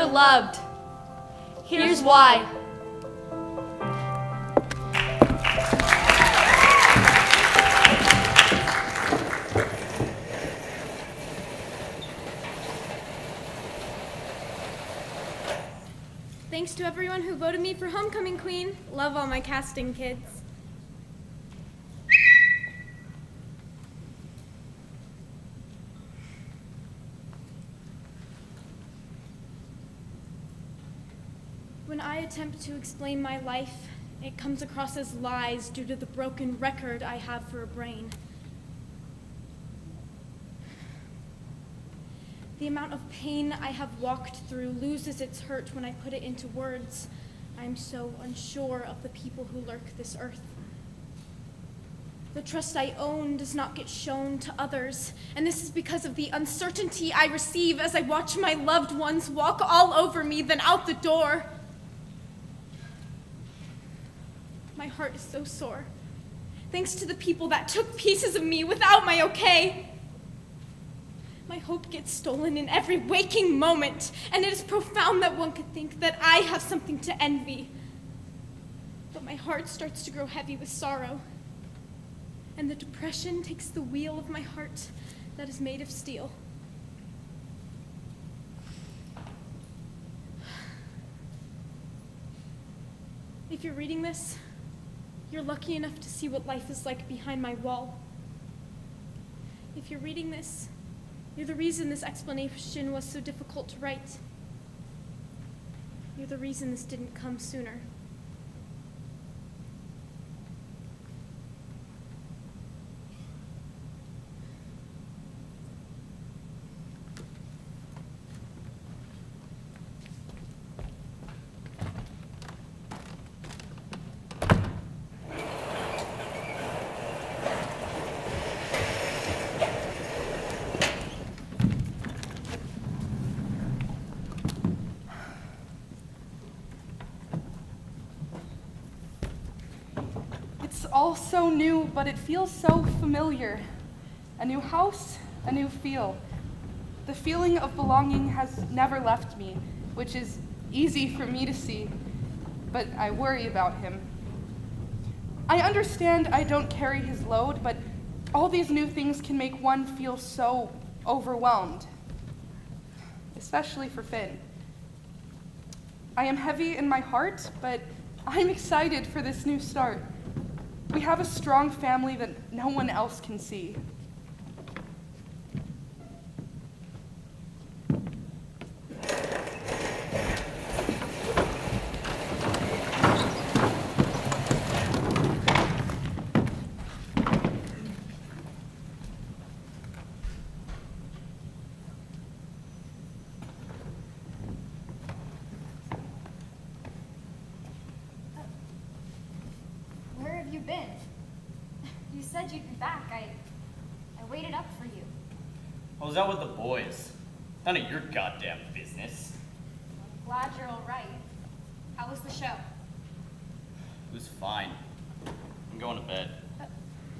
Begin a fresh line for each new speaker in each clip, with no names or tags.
loved. Here's why.
Thanks to everyone who voted me for Homecoming Queen. Love all my casting kids. When I attempt to explain my life, it comes across as lies due to the broken record I have for a brain. The amount of pain I have walked through loses its hurt when I put it into words. I'm so unsure of the people who lurk this earth. The trust I own does not get shown to others, and this is because of the uncertainty I receive as I watch my loved ones walk all over me, then out the door. My heart is so sore, thanks to the people that took pieces of me without my okay. My hope gets stolen in every waking moment, and it is profound that one could think that I have something to envy. But my heart starts to grow heavy with sorrow, and the depression takes the wheel of my heart that is made of steel. If you're reading this, you're lucky enough to see what life is like behind my wall. If you're reading this, you're the reason this explanation was so difficult to write. You're the reason this didn't come sooner.
All so new, but it feels so familiar. A new house, a new feel. The feeling of belonging has never left me, which is easy for me to see, but I worry about him. I understand I don't carry his load, but all these new things can make one feel so overwhelmed, especially for Finn. I am heavy in my heart, but I'm excited for this new start. We have a strong family that no one else can see.
Where have you been? You said you'd be back. I waited up for you.
I was out with the boys. None of your goddamn business.
Glad you're all right. How was the show?
It was fine. I'm going to bed.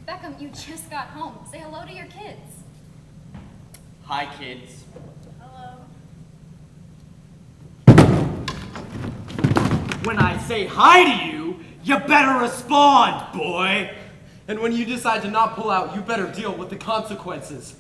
Beckom, you just got home. Say hello to your kids.
Hi, kids.
Hello.
When I say hi to you, you better respond, boy! And when you decide to not pull out, you better deal with the consequences.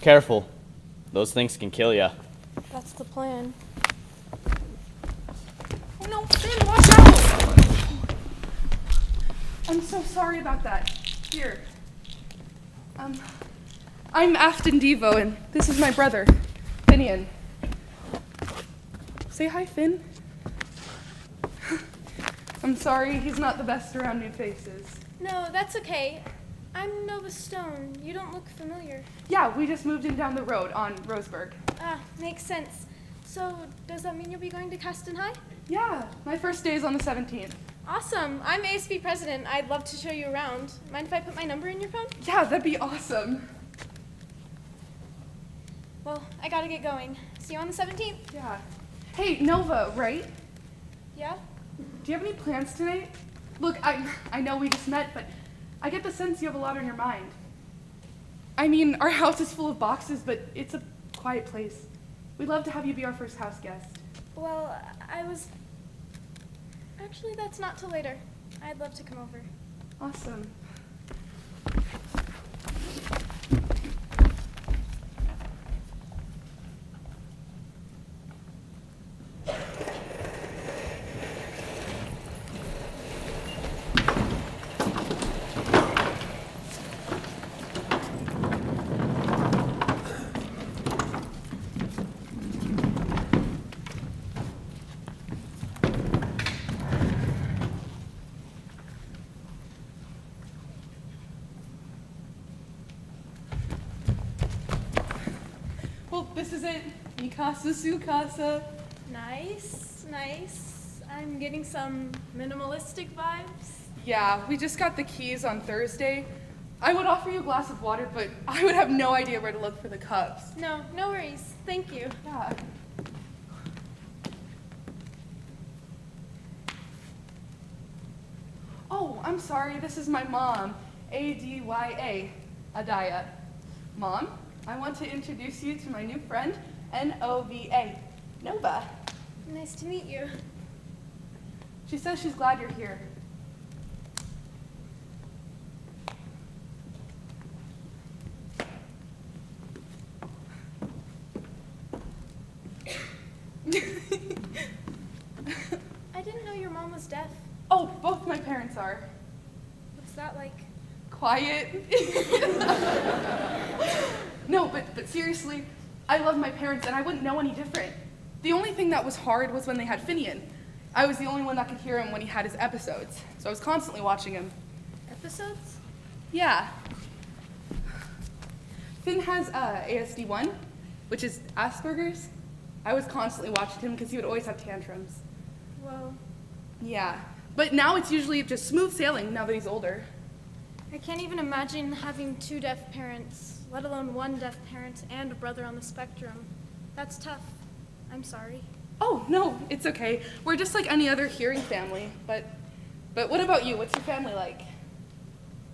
Careful. Those things can kill ya.
That's the plan.
Oh no, Finn, watch out! I'm so sorry about that. Here. I'm Aften Devo, and this is my brother, Finian. Say hi, Finn. I'm sorry, he's not the best around new faces.
No, that's okay. I'm Nova Stone. You don't look familiar.
Yeah, we just moved in down the road on Roseburg.
Ah, makes sense. So, does that mean you'll be going to Caston High?
Yeah, my first day is on the 17th.
Awesome. I'm ASB president. I'd love to show you around. Mind if I put my number in your phone?
Yeah, that'd be awesome.
Well, I gotta get going. See you on the 17th.
Yeah. Hey, Nova, right?
Yeah?
Do you have any plans tonight? Look, I know we just met, but I get the sense you have a lot on your mind. I mean, our house is full of boxes, but it's a quiet place. We'd love to have you be our first house guest.
Well, Actually, that's not till later. I'd love to come over.
Awesome. Well, this is it. Mi casa, su casa.
Nice, nice. I'm getting some minimalistic vibes.
Yeah, we just got the keys on Thursday. I would offer you a glass of water, but I would have no idea where to look for the cups.
No, no worries. Thank you.
Yeah. Oh, I'm sorry. This is my mom, Adya, Adya. Mom, I want to introduce you to my new friend, Nova, Nova.
Nice to meet you.
She says she's glad you're here.
I didn't know your mom was deaf.
Oh, both my parents are.
What's that like?
Quiet. No, but seriously, I love my parents and I wouldn't know any different. The only thing that was hard was when they had Finian. I was the only one that could hear him when he had his episodes, so I was constantly watching him.
Episodes?
Yeah. Finn has ASD1, which is Asperger's. I was constantly watching him because he would always have tantrums.
Well,
Yeah, but now it's usually just smooth sailing now that he's older.
I can't even imagine having two deaf parents, let alone one deaf parent and a brother on the spectrum. That's tough. I'm sorry.
Oh, no, it's okay. We're just like any other hearing family. But what about you? What's your family like?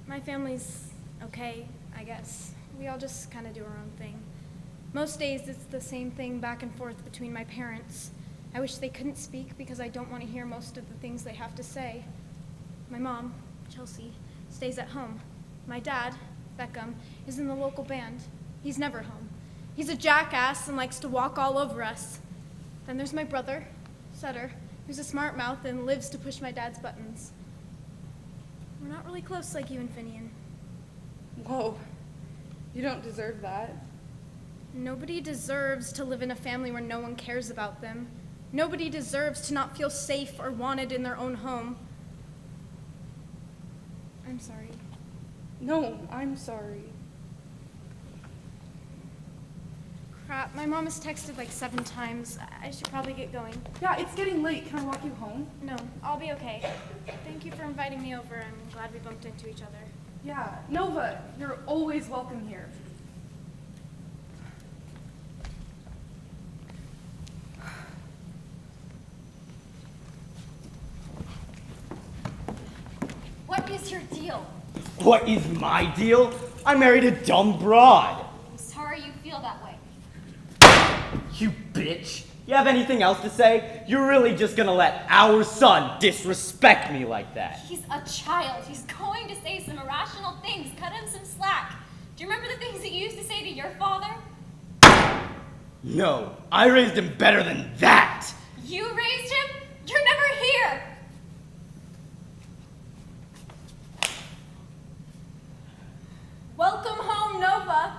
My family's okay, I guess. We all just kind of do our own thing. Most days it's the same thing back and forth between my parents. I wish they couldn't speak because I don't want to hear most of the things they have to say. My mom, Chealsey, stays at home. My dad, Beckom, is in the local band. He's never home. He's a jackass and likes to walk all over us. Then there's my brother, Sutter, who's a smart mouth and lives to push my dad's buttons. We're not really close like you and Finian.
Whoa, you don't deserve that.
Nobody deserves to live in a family where no one cares about them. Nobody deserves to not feel safe or wanted in their own home. I'm sorry.
No, I'm sorry.
Crap, my mom has texted like 7 times. I should probably get going.
Yeah, it's getting late. Can I walk you home?
No, I'll be okay. Thank you for inviting me over. I'm glad we bumped into each other.
Yeah, Nova, you're always welcome here.
What is your deal?
What is my deal? I married a dumb broad.
I'm sorry you feel that way.
You bitch. You have anything else to say? You're really just gonna let our son disrespect me like that.
He's a child. He's going to say some irrational things. Cut him some slack. Do you remember the things that you used to say to your father?
No, I raised him better than that!
You raised him? You're never here!
Welcome home, Nova.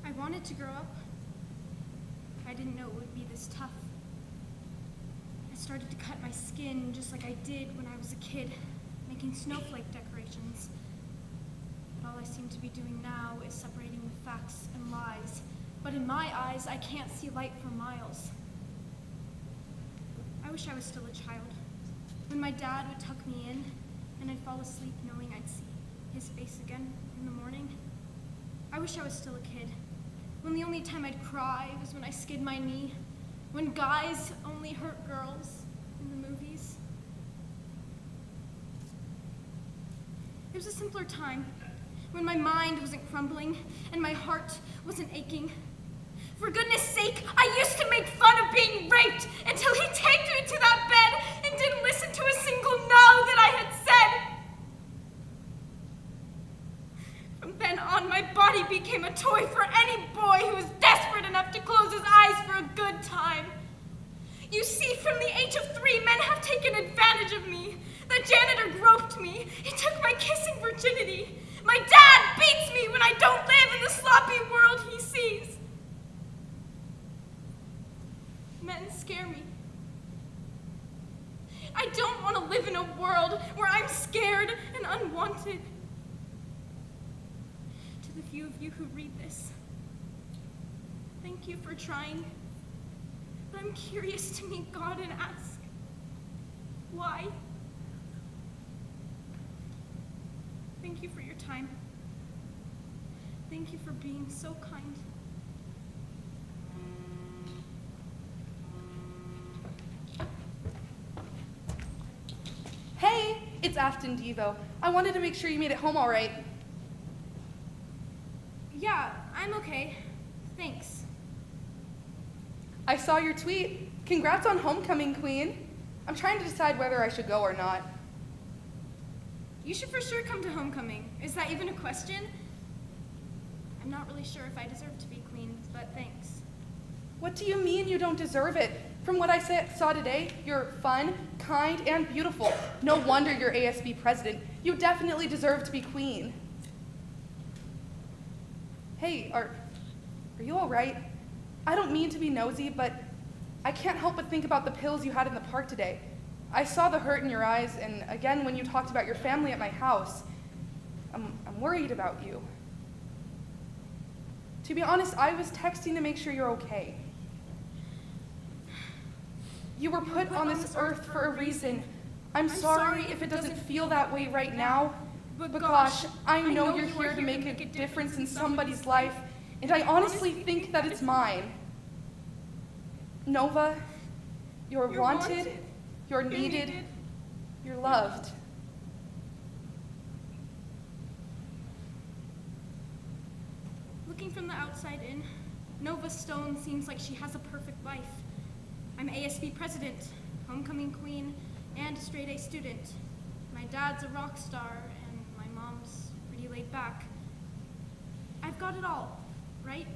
I wanted to grow up. I didn't know it would be this tough. I started to cut my skin just like I did when I was a kid, making snowflake decorations. But all I seem to be doing now is separating the facts and lies. But in my eyes, I can't see light for miles. I wish I was still a child, when my dad would tuck me in, and I'd fall asleep knowing I'd see his face again in the morning. I wish I was still a kid, when the only time I'd cry was when I skid my knee, when guys only hurt girls in the movies. It was a simpler time, when my mind wasn't crumbling and my heart wasn't aching. For goodness sake, I used to make fun of being raped until he taped me to that bed and didn't listen to a single no that I had said. From then on, my body became a toy for any boy who was desperate enough to close his eyes for a good time. You see, from the age of 3, men have taken advantage of me. The janitor groped me. He took my kissing virginity. My dad beats me when I don't live in the sloppy world he sees. Men scare me. I don't want to live in a world where I'm scared and unwanted. To the few of you who read this, thank you for trying. But I'm curious to meet God and ask, why? Thank you for your time. Thank you for being so kind.
Hey, it's Aften Devo. I wanted to make sure you made it home all right.
Yeah, I'm okay. Thanks.
I saw your tweet. Congrats on homecoming, Queen. I'm trying to decide whether I should go or not.
You should for sure come to homecoming. Is that even a question? I'm not really sure if I deserve to be queen, but thanks.
What do you mean you don't deserve it? From what I saw today, you're fun, kind, and beautiful. No wonder you're ASB president. You definitely deserve to be queen. Hey, are you all right? I don't mean to be nosy, but I can't help but think about the pills you had in the park today. I saw the hurt in your eyes, and again when you talked about your family at my house. I'm worried about you. To be honest, I was texting to make sure you're okay. You were put on this earth for a reason. I'm sorry if it doesn't feel that way right now, but gosh, I know you're here to make a difference in somebody's life, and I honestly think that it's mine. Nova, you're wanted, you're needed, you're loved.
Looking from the outside in, Nova Stone seems like she has a perfect life. I'm ASB president, homecoming queen, and a straight-A student. My dad's a rock star, and my mom's pretty laid back. I've got it all, right?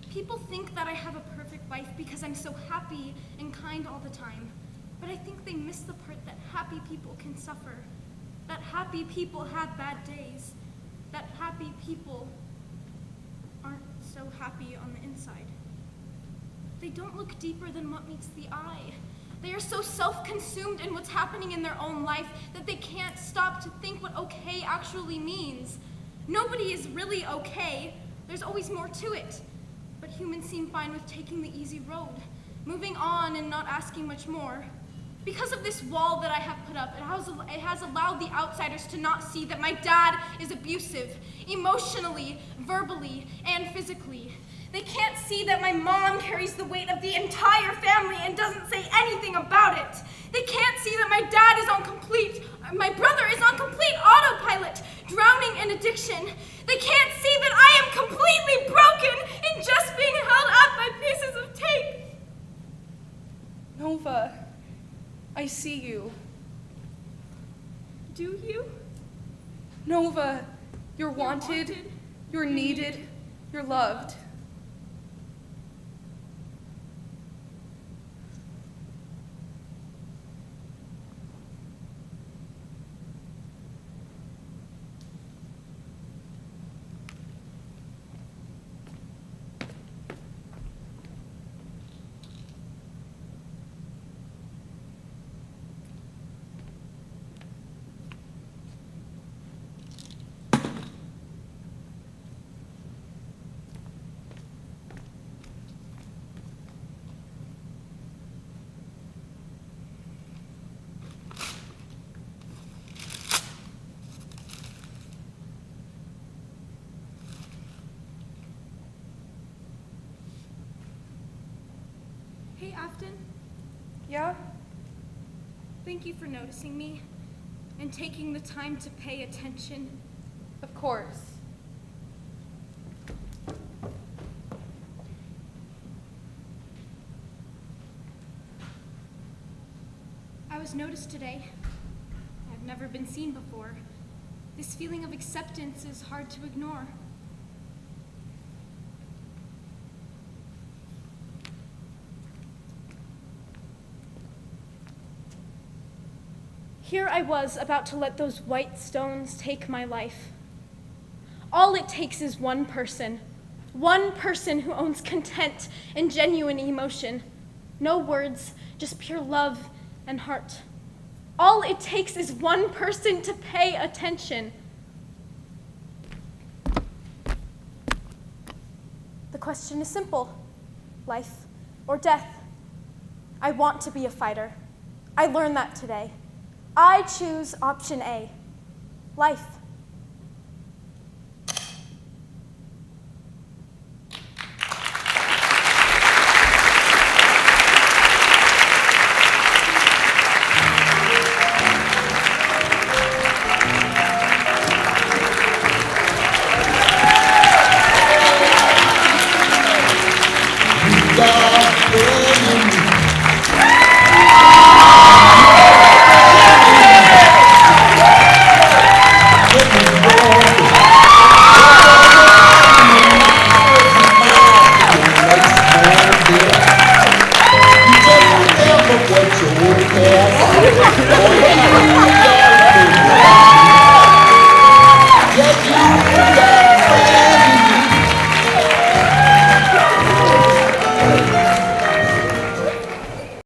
People think that I have a perfect life because I'm so happy and kind all the time. But I think they miss the part that happy people can suffer. That happy people have bad days. That happy people aren't so happy on the inside. They don't look deeper than what meets the eye. They are so self-consumed in what's happening in their own life that they can't stop to think what okay actually means. Nobody is really okay. There's always more to it. But humans seem fine with taking the easy road, moving on and not asking much more. Because of this wall that I have put up, it has allowed the outsiders to not see that my dad is abusive, emotionally, verbally, and physically. They can't see that my mom carries the weight of the entire family and doesn't say anything about it. They can't see that my brother is on complete autopilot, drowning in addiction. They can't see that I am completely broken and just being held up by pieces of tape.
Nova, I see you.
Do you?
Nova, you're wanted, you're needed, you're loved.
Hey, Aften.
Yeah?
Thank you for noticing me and taking the time to pay attention.
Of course.
I was noticed today. I've never been seen before. This feeling of acceptance is hard to ignore. Here I was about to let those white stones take my life. All it takes is one person who owns content and genuine emotion. No words, just pure love and heart. All it takes is one person to pay attention. The question is simple: life or death. I want to be a fighter. I learned that today. I choose option A, life.